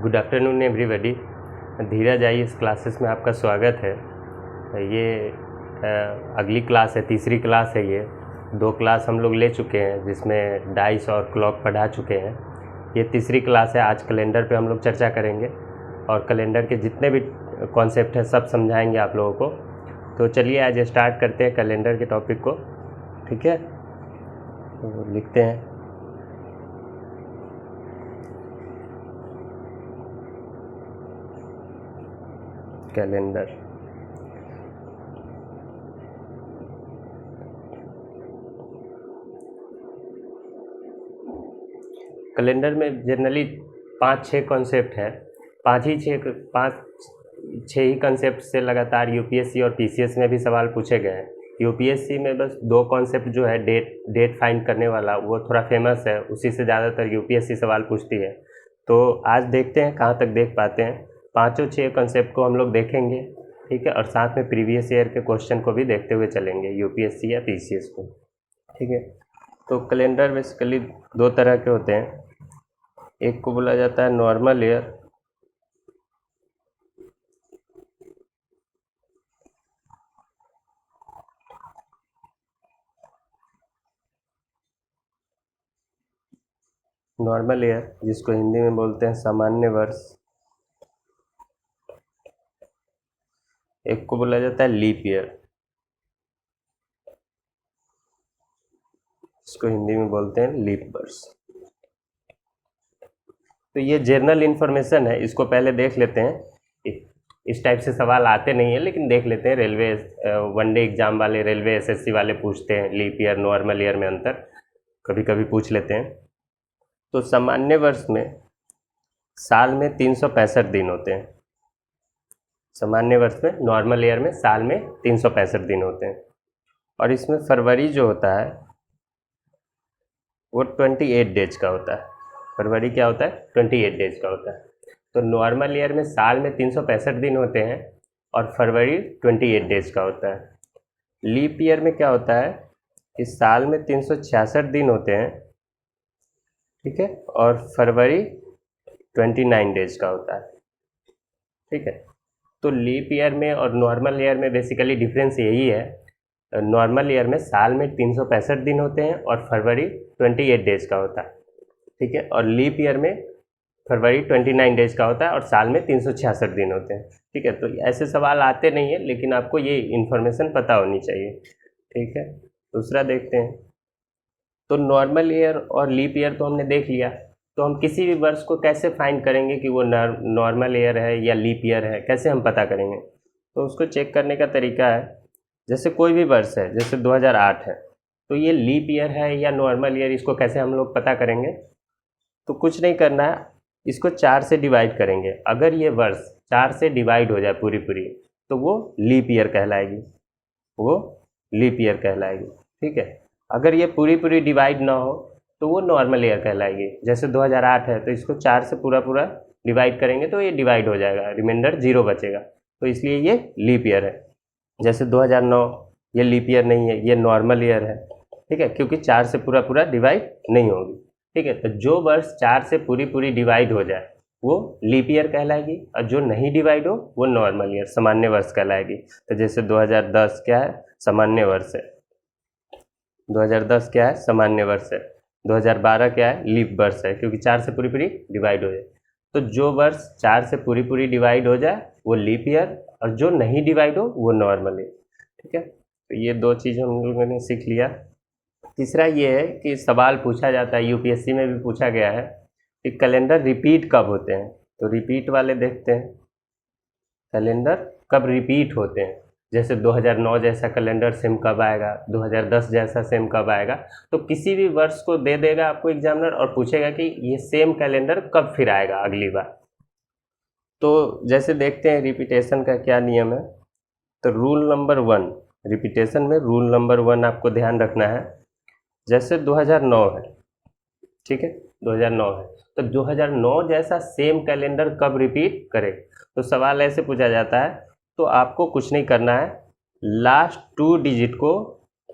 Good afternoon everybody. Dheeraj IAS classes में आपका स्वागत है। ये अगली क्लास है, तीसरी क्लास है। ये 2 क्लास हम लोग ले चुके हैं जिसमें डाइस और क्लॉक पढ़ा चुके हैं। ये तीसरी क्लास है। आज कैलेंडर पे हम लोग चर्चा करेंगे और कैलेंडर के जितने भी कॉन्सेप्ट हैं सब समझाएंगे आप लोगों को। तो चलिए आज स्टार्ट करते हैं कैलेंडर के टॉपिक को। ठीक है, तो लिखते हैं कैलेंडर। कैलेंडर में जनरली 5-6 कॉन्सेप्ट है। 5-6 ही कॉन्सेप्ट से लगातार यूपीएससी और पीसीएस में भी सवाल पूछे गए हैं। यूपीएससी में बस 2 कॉन्सेप्ट जो है डेट फाइंड करने वाला, वो थोड़ा फेमस है, उसी से ज़्यादातर यूपीएससी सवाल पूछती है। तो आज देखते हैं कहाँ तक देख पाते हैं। 5-6 कॉन्सेप्ट को हम लोग देखेंगे, ठीक है, और साथ में प्रीवियस ईयर के क्वेश्चन को भी देखते हुए चलेंगे, यूपीएससी या पीसीएस को। ठीक है, तो कैलेंडर बेसिकली 2 तरह के होते हैं। एक को बोला जाता है नॉर्मल ईयर, जिसको हिंदी में बोलते हैं सामान्य वर्ष। एक को बोला जाता है लीप ईयर, इसको हिंदी में बोलते हैं लीप वर्ष। तो ये जनरल इन्फॉर्मेशन है, इसको पहले देख लेते हैं। इस टाइप से सवाल आते नहीं है लेकिन देख लेते हैं। रेलवे वनडे एग्जाम वाले, रेलवे एसएससी वाले पूछते हैं लीप ईयर नॉर्मल ईयर में अंतर कभी कभी पूछ लेते हैं। तो सामान्य वर्ष में साल में 365 दिन होते हैं। सामान्य वर्ष में, नॉर्मल ईयर में साल में 365 दिन होते हैं। और इसमें फरवरी जो होता है वो 28 डेज का होता है। फरवरी क्या होता है? 28 डेज का होता है। तो नॉर्मल ईयर में साल में 365 दिन होते हैं और फरवरी 28 डेज का होता है। लीप ईयर में क्या होता है कि साल में 366 दिन होते हैं, ठीक है, और फरवरी 29 डेज का होता है। ठीक है, तो लीप ईयर में और नॉर्मल ईयर में बेसिकली डिफरेंस यही है। नॉर्मल ईयर में साल में 365 दिन होते हैं और फरवरी 28 डेज का होता है, ठीक है, और लीप ईयर में फरवरी 29 डेज का होता है और साल में 366 दिन होते हैं। ठीक है, तो ऐसे सवाल आते नहीं है लेकिन आपको ये इन्फॉर्मेशन पता होनी चाहिए। ठीक है, दूसरा देखते हैं। तो नॉर्मल ईयर और लीप ईयर तो हमने देख लिया। तो हम किसी भी वर्ष को कैसे फाइंड करेंगे कि वो नॉर्मल ईयर है या लीप ईयर है, कैसे हम पता करेंगे? तो उसको चेक करने का तरीका है, जैसे कोई भी वर्ष है, जैसे 2008 है, तो ये लीप ईयर है या नॉर्मल ईयर, इसको कैसे हम लोग पता करेंगे? तो कुछ नहीं करना है, इसको 4 से डिवाइड करेंगे। अगर ये वर्ष 4 से डिवाइड हो जाए पूरी तो वो लीप ईयर कहलाएगी, वो लीप ईयर कहलाएगी। ठीक है, अगर ये पूरी डिवाइड ना हो तो वो नॉर्मल ईयर कहलाएगी। जैसे 2008 है तो इसको 4 से पूरा डिवाइड करेंगे तो ये डिवाइड हो जाएगा, रिमाइंडर 0 बचेगा, तो इसलिए ये लीप ईयर है। जैसे 2009, ये लीप ईयर नहीं है, ये नॉर्मल ईयर है। ठीक है, क्योंकि 4 से पूरा डिवाइड नहीं होगी। ठीक है, तो जो वर्ष 4 से पूरी डिवाइड हो जाए वो लीप ईयर कहलाएगी और जो नहीं डिवाइड हो वो नॉर्मल ईयर, सामान्य वर्ष कहलाएगी। तो जैसे 2010 क्या है? सामान्य वर्ष है। 2010 क्या है? सामान्य वर्ष है। 2012 क्या है? लीप वर्ष है, क्योंकि 4 से पूरी डिवाइड हो जाए। तो जो वर्ष 4 से पूरी डिवाइड हो जाए वो लीप ईयर और जो नहीं डिवाइड हो वो नॉर्मल ईयर। ठीक है, तो ये 2 चीज़ हम लोगों ने सीख लिया। तीसरा ये है कि सवाल पूछा जाता है, यूपीएससी में भी पूछा गया है कि कैलेंडर रिपीट कब होते हैं। तो रिपीट वाले देखते हैं, कैलेंडर कब रिपीट होते हैं। जैसे 2009 जैसा कैलेंडर सेम कब आएगा, 2010 जैसा सेम कब आएगा। तो किसी भी वर्ष को दे देगा आपको एग्जामिनर और पूछेगा कि ये सेम कैलेंडर कब फिर आएगा अगली बार। तो जैसे देखते हैं रिपीटेशन का क्या नियम है। तो रूल नंबर 1, रिपीटेशन में रूल नंबर 1 आपको ध्यान रखना है। जैसे 2009 है, ठीक है, 2009 है, तो 2009 जैसा सेम कैलेंडर कब रिपीट करे। तो सवाल ऐसे पूछा जाता है, तो आपको कुछ नहीं करना है, लास्ट 2 डिजिट को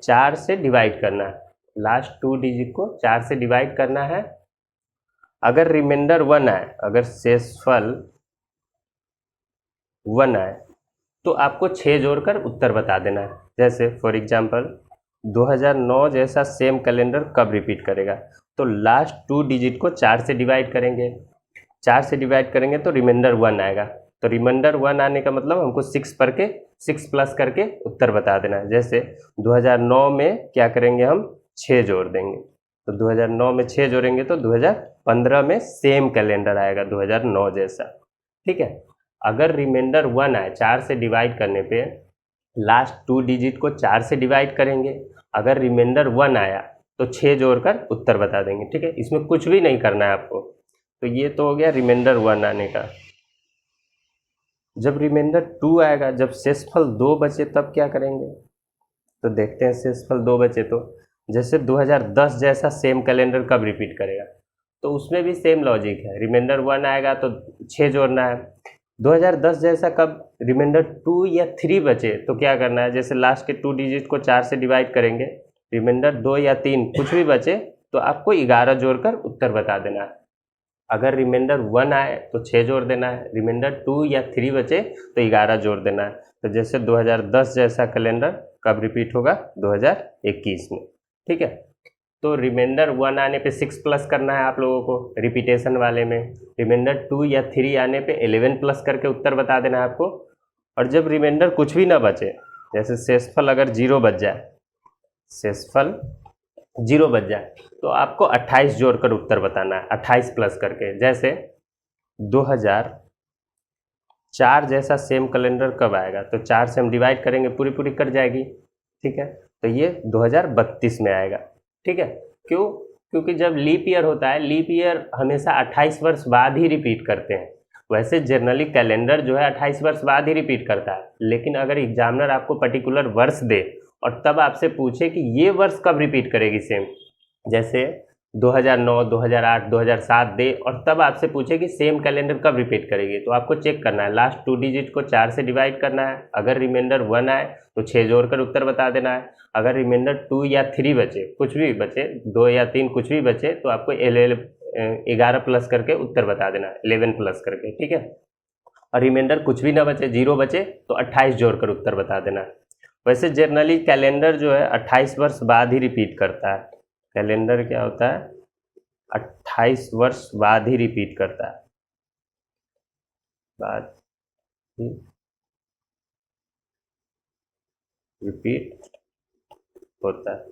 4 से डिवाइड करना है। लास्ट 2 डिजिट को 4 से डिवाइड करना है। अगर रिमाइंडर 1 आए, अगर शेषफल 1 आए तो आपको 6 जोड़कर उत्तर बता देना है। जैसे फॉर एग्जांपल 2009 जैसा सेम कैलेंडर कब रिपीट करेगा, तो लास्ट 2 डिजिट को 4 से डिवाइड करेंगे, 4 से डिवाइड करेंगे तो रिमाइंडर 1 आएगा। तो रिमाइंडर 1 आने का मतलब हमको 6 प्लस करके उत्तर बता देना है। जैसे 2009 में क्या करेंगे, हम 6 जोड़ देंगे, तो 2009 में 6 जोड़ेंगे तो 2015 में सेम कैलेंडर आएगा 2009 जैसा। ठीक है, अगर रिमाइंडर 1 आए 4 से डिवाइड करने पे लास्ट 2 डिजिट को 4 से डिवाइड करेंगे, अगर रिमाइंडर 1 आया तो 6 जोड़कर उत्तर बता देंगे। ठीक है, इसमें कुछ भी नहीं करना है आपको। तो ये तो हो गया रिमाइंडर 1 आने का। जब रिमाइंडर 2 आएगा, जब शेषफल 2 बचे तब क्या करेंगे, तो देखते हैं शेषफल 2 बचे तो जैसे 2010 जैसा सेम कैलेंडर कब रिपीट करेगा, तो उसमें भी सेम लॉजिक है। रिमाइंडर 1 आएगा तो 6 जोड़ना है। 2010 जैसा कब रिमाइंडर 2 या 3 बचे तो क्या करना है, जैसे लास्ट के 2 डिजिट को 4 से डिवाइड करेंगे, रिमाइंडर 2 या 3 कुछ भी बचे तो आपको 11 जोड़कर उत्तर बता देना है। अगर रिमाइंडर 1 आए तो 6 जोड़ देना है, रिमाइंडर 2 या 3 बचे तो 11 जोड़ देना है। तो जैसे 2010 जैसा कैलेंडर कब रिपीट होगा, 2021 में। ठीक है, तो रिमाइंडर 1 आने पे 6 प्लस करना है आप लोगों को रिपीटेशन वाले में, रिमाइंडर 2 या 3 आने पे 11 प्लस करके उत्तर बता देना है आपको। और जब रिमाइंडर कुछ भी ना बचे, जैसे शेषफल अगर 0 बच जाए, शेषफल 0 बच जाए तो आपको 28 जोड़कर उत्तर बताना है, 28 प्लस करके। जैसे 2004 जैसा सेम कैलेंडर कब आएगा, तो 4 से हम डिवाइड करेंगे, पूरी पूरी कट जाएगी। ठीक है, तो ये 2032 में आएगा। ठीक है, क्यों, क्योंकि जब लीप ईयर होता है, लीप ईयर हमेशा 28 वर्ष बाद ही रिपीट करते हैं। वैसे जनरली कैलेंडर जो है 28 वर्ष बाद ही रिपीट करता है, लेकिन अगर एग्जामिनर आपको पर्टिकुलर वर्ष दे और तब आपसे पूछे कि ये वर्ष कब रिपीट करेगी सेम, जैसे 2009, 2008, 2007 दे और तब आपसे पूछे कि सेम कैलेंडर कब रिपीट करेगी, तो आपको चेक करना है, लास्ट 2 डिजिट को 4 से डिवाइड करना है, अगर रिमाइंडर 1 आए तो 6 जोड़कर उत्तर बता देना है, अगर रिमाइंडर 2 या 3 बचे, कुछ भी बचे, 2 या 3 कुछ भी बचे तो आपको 11 प्लस करके उत्तर बता देना है, 11 प्लस करके। ठीक है, और रिमाइंडर कुछ भी ना बचे, 0 बचे तो 28 जोड़कर उत्तर बता देना है। वैसे जनरली कैलेंडर जो है 28 वर्ष बाद ही रिपीट करता है। कैलेंडर क्या होता है, 28 वर्ष बाद ही रिपीट करता है, बाद ही रिपीट होता है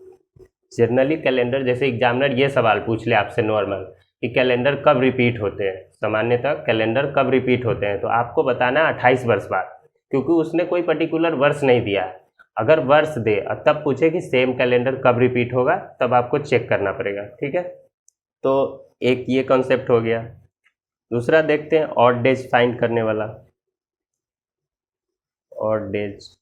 जनरली कैलेंडर। जैसे एग्जामिनर ये सवाल पूछ ले आपसे नॉर्मल कि कैलेंडर कब रिपीट होते हैं, सामान्यतः कैलेंडर कब रिपीट होते हैं, तो आपको बताना है 28 वर्ष बाद, क्योंकि उसने कोई पर्टिकुलर वर्ष नहीं दिया है। अगर वर्ष दे और तब पूछे कि सेम कैलेंडर कब रिपीट होगा, तब आपको चेक करना पड़ेगा। ठीक है, तो एक ये कॉन्सेप्ट हो गया। दूसरा देखते हैं ऑड डेज फाइंड करने वाला। ऑड डेज,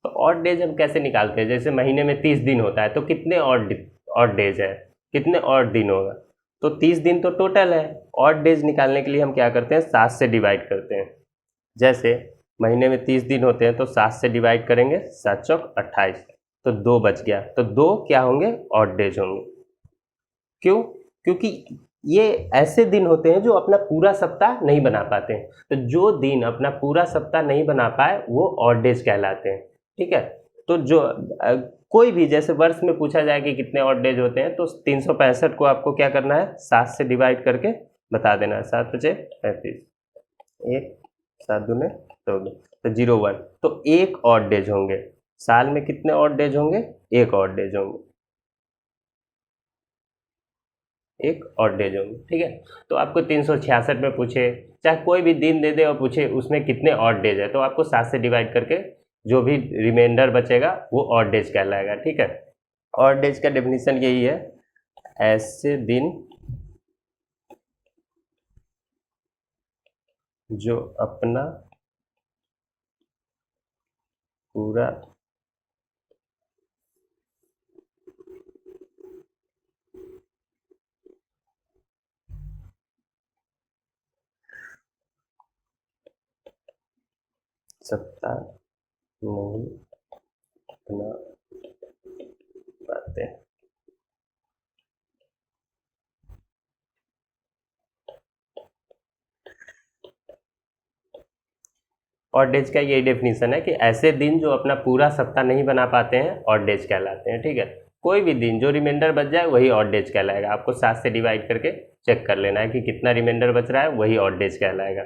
तो ऑड डेज हम कैसे निकालते हैं, जैसे महीने में 30 दिन होता है तो कितने ऑड डेज है, कितने ऑड दिन होगा, तो 30 दिन तो टोटल है। ऑड डेज निकालने के लिए हम क्या करते हैं, 7 से डिवाइड करते हैं। जैसे महीने में 30 दिन होते हैं तो 7 से डिवाइड करेंगे, 7 चौक 28, तो 2 बच गया, तो 2 क्या होंगे, ऑड डेज होंगे। क्यों, क्योंकि ये ऐसे दिन होते हैं जो अपना पूरा सप्ताह नहीं बना पाते हैं, तो जो दिन अपना पूरा सप्ताह नहीं बना पाए वो ऑड डेज कहलाते हैं। ठीक है, तो जो कोई भी जैसे वर्ष में पूछा जाए कि कितने ऑड डेज होते हैं, तो 365 को आपको क्या करना है, 7 से डिवाइड करके बता देना है। 7 पचे 35, 1 7 दूने 14, तो 01, तो एक ऑड डेज होंगे। साल में कितने ऑड डेज होंगे, एक ऑड डेज होंगे, एक ऑड डेज होंगे। ठीक है, तो आपको 366 में पूछे, चाहे कोई भी दिन दे दे और पूछे उसमें कितने ऑड डेज है, तो आपको 7 से डिवाइड करके जो भी रिमाइंडर बचेगा वो ऑड डेज कहलाएगा। ठीक है, ऑड डेज का डेफिनेशन यही है, ऐसे दिन जो अपना पूरा सप्ताह नहीं बना पाते। ऑड डेज का यही डेफिनेशन है कि ऐसे दिन जो अपना पूरा सप्ताह नहीं बना पाते हैं ऑड डेज कहलाते हैं। ठीक है, कोई भी दिन जो रिमाइंडर बच जाए वही ऑड डेज कहलाएगा। आपको 7 से डिवाइड करके चेक कर लेना है कि कितना रिमाइंडर बच रहा है, वही ऑड डेज कहलाएगा।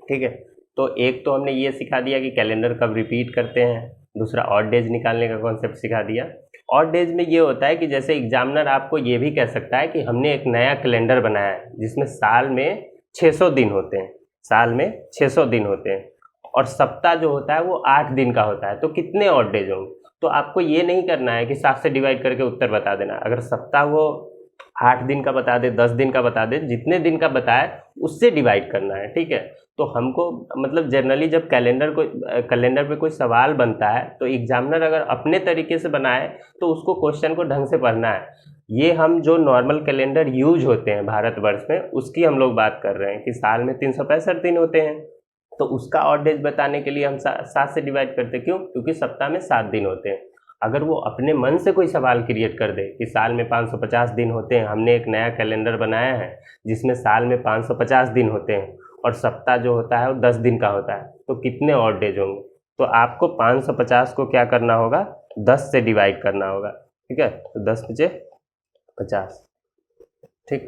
ठीक है, तो एक तो हमने ये सिखा दिया कि कैलेंडर कब रिपीट करते हैं, दूसरा ऑड डेज निकालने का कॉन्सेप्ट सिखा दिया। ऑड डेज में ये होता है कि जैसे एग्जामिनर आपको ये भी कह सकता है कि हमने एक नया कैलेंडर बनाया है जिसमें साल में 600 दिन होते हैं, साल में 600 दिन होते हैं और सप्ताह जो होता है वो 8 दिन का होता है, तो कितने ऑड डेज होंगे। तो आपको ये नहीं करना है कि 7 से डिवाइड करके उत्तर बता देना। अगर सप्ताह वो 8 दिन का बता दे, 10 दिन का बता दे, जितने दिन का बताए उससे डिवाइड करना है। ठीक है, तो हमको मतलब जनरली जब कैलेंडर पे कोई सवाल बनता है तो एग्जामिनर अगर अपने तरीके से बनाए तो उसको क्वेश्चन को ढंग से पढ़ना है। ये हम जो नॉर्मल कैलेंडर यूज होते हैं भारतवर्ष में उसकी हम लोग बात कर रहे हैं कि साल में 365 दिन होते हैं, तो उसका ऑड डेज बताने के लिए हम 7 से डिवाइड करते हैं। क्यों? क्योंकि सप्ताह में 7 दिन होते हैं। अगर वो अपने मन से कोई सवाल क्रिएट कर दे कि साल में 550 दिन होते हैं, हमने एक नया कैलेंडर बनाया है जिसमें साल में 550 दिन होते हैं और सप्ताह जो होता है वो 10 दिन का होता है, तो कितने ऑड डेज होंगे। तो आपको 550 को क्या करना होगा, 10 से डिवाइड करना होगा। ठीक है, तो 10 बचे 50। ठीक,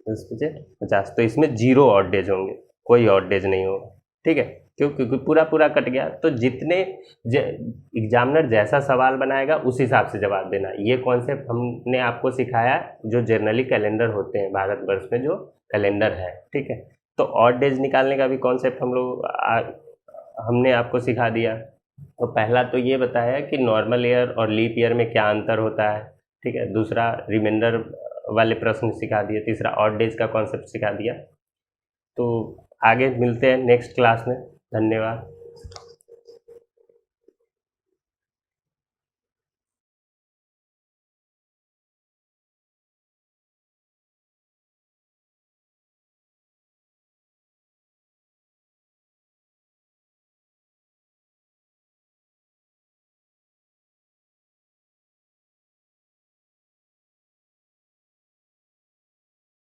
10 बचे 50, तो इसमें 0 ऑड डेज होंगे, कोई ऑड डेज नहीं होगा। ठीक है, क्यों? क्योंकि पूरा कट गया। तो जितने एग्जामिनर जैसा सवाल बनाएगा उस हिसाब से जवाब देना। ये कॉन्सेप्ट हमने आपको सिखाया जो जनरली कैलेंडर होते हैं भारतवर्ष में जो कैलेंडर है। ठीक है, तो ऑड डेज निकालने का भी कॉन्सेप्ट हमने आपको सिखा दिया। तो पहला तो ये बताया कि नॉर्मल ईयर और लीप ईयर में क्या अंतर होता है। ठीक है, दूसरा रिमाइंडर वाले प्रश्न सिखा दिए, तीसरा ऑड डेज का कॉन्सेप्ट सिखा दिया। तो आगे मिलते हैं नेक्स्ट क्लास में। धन्यवाद।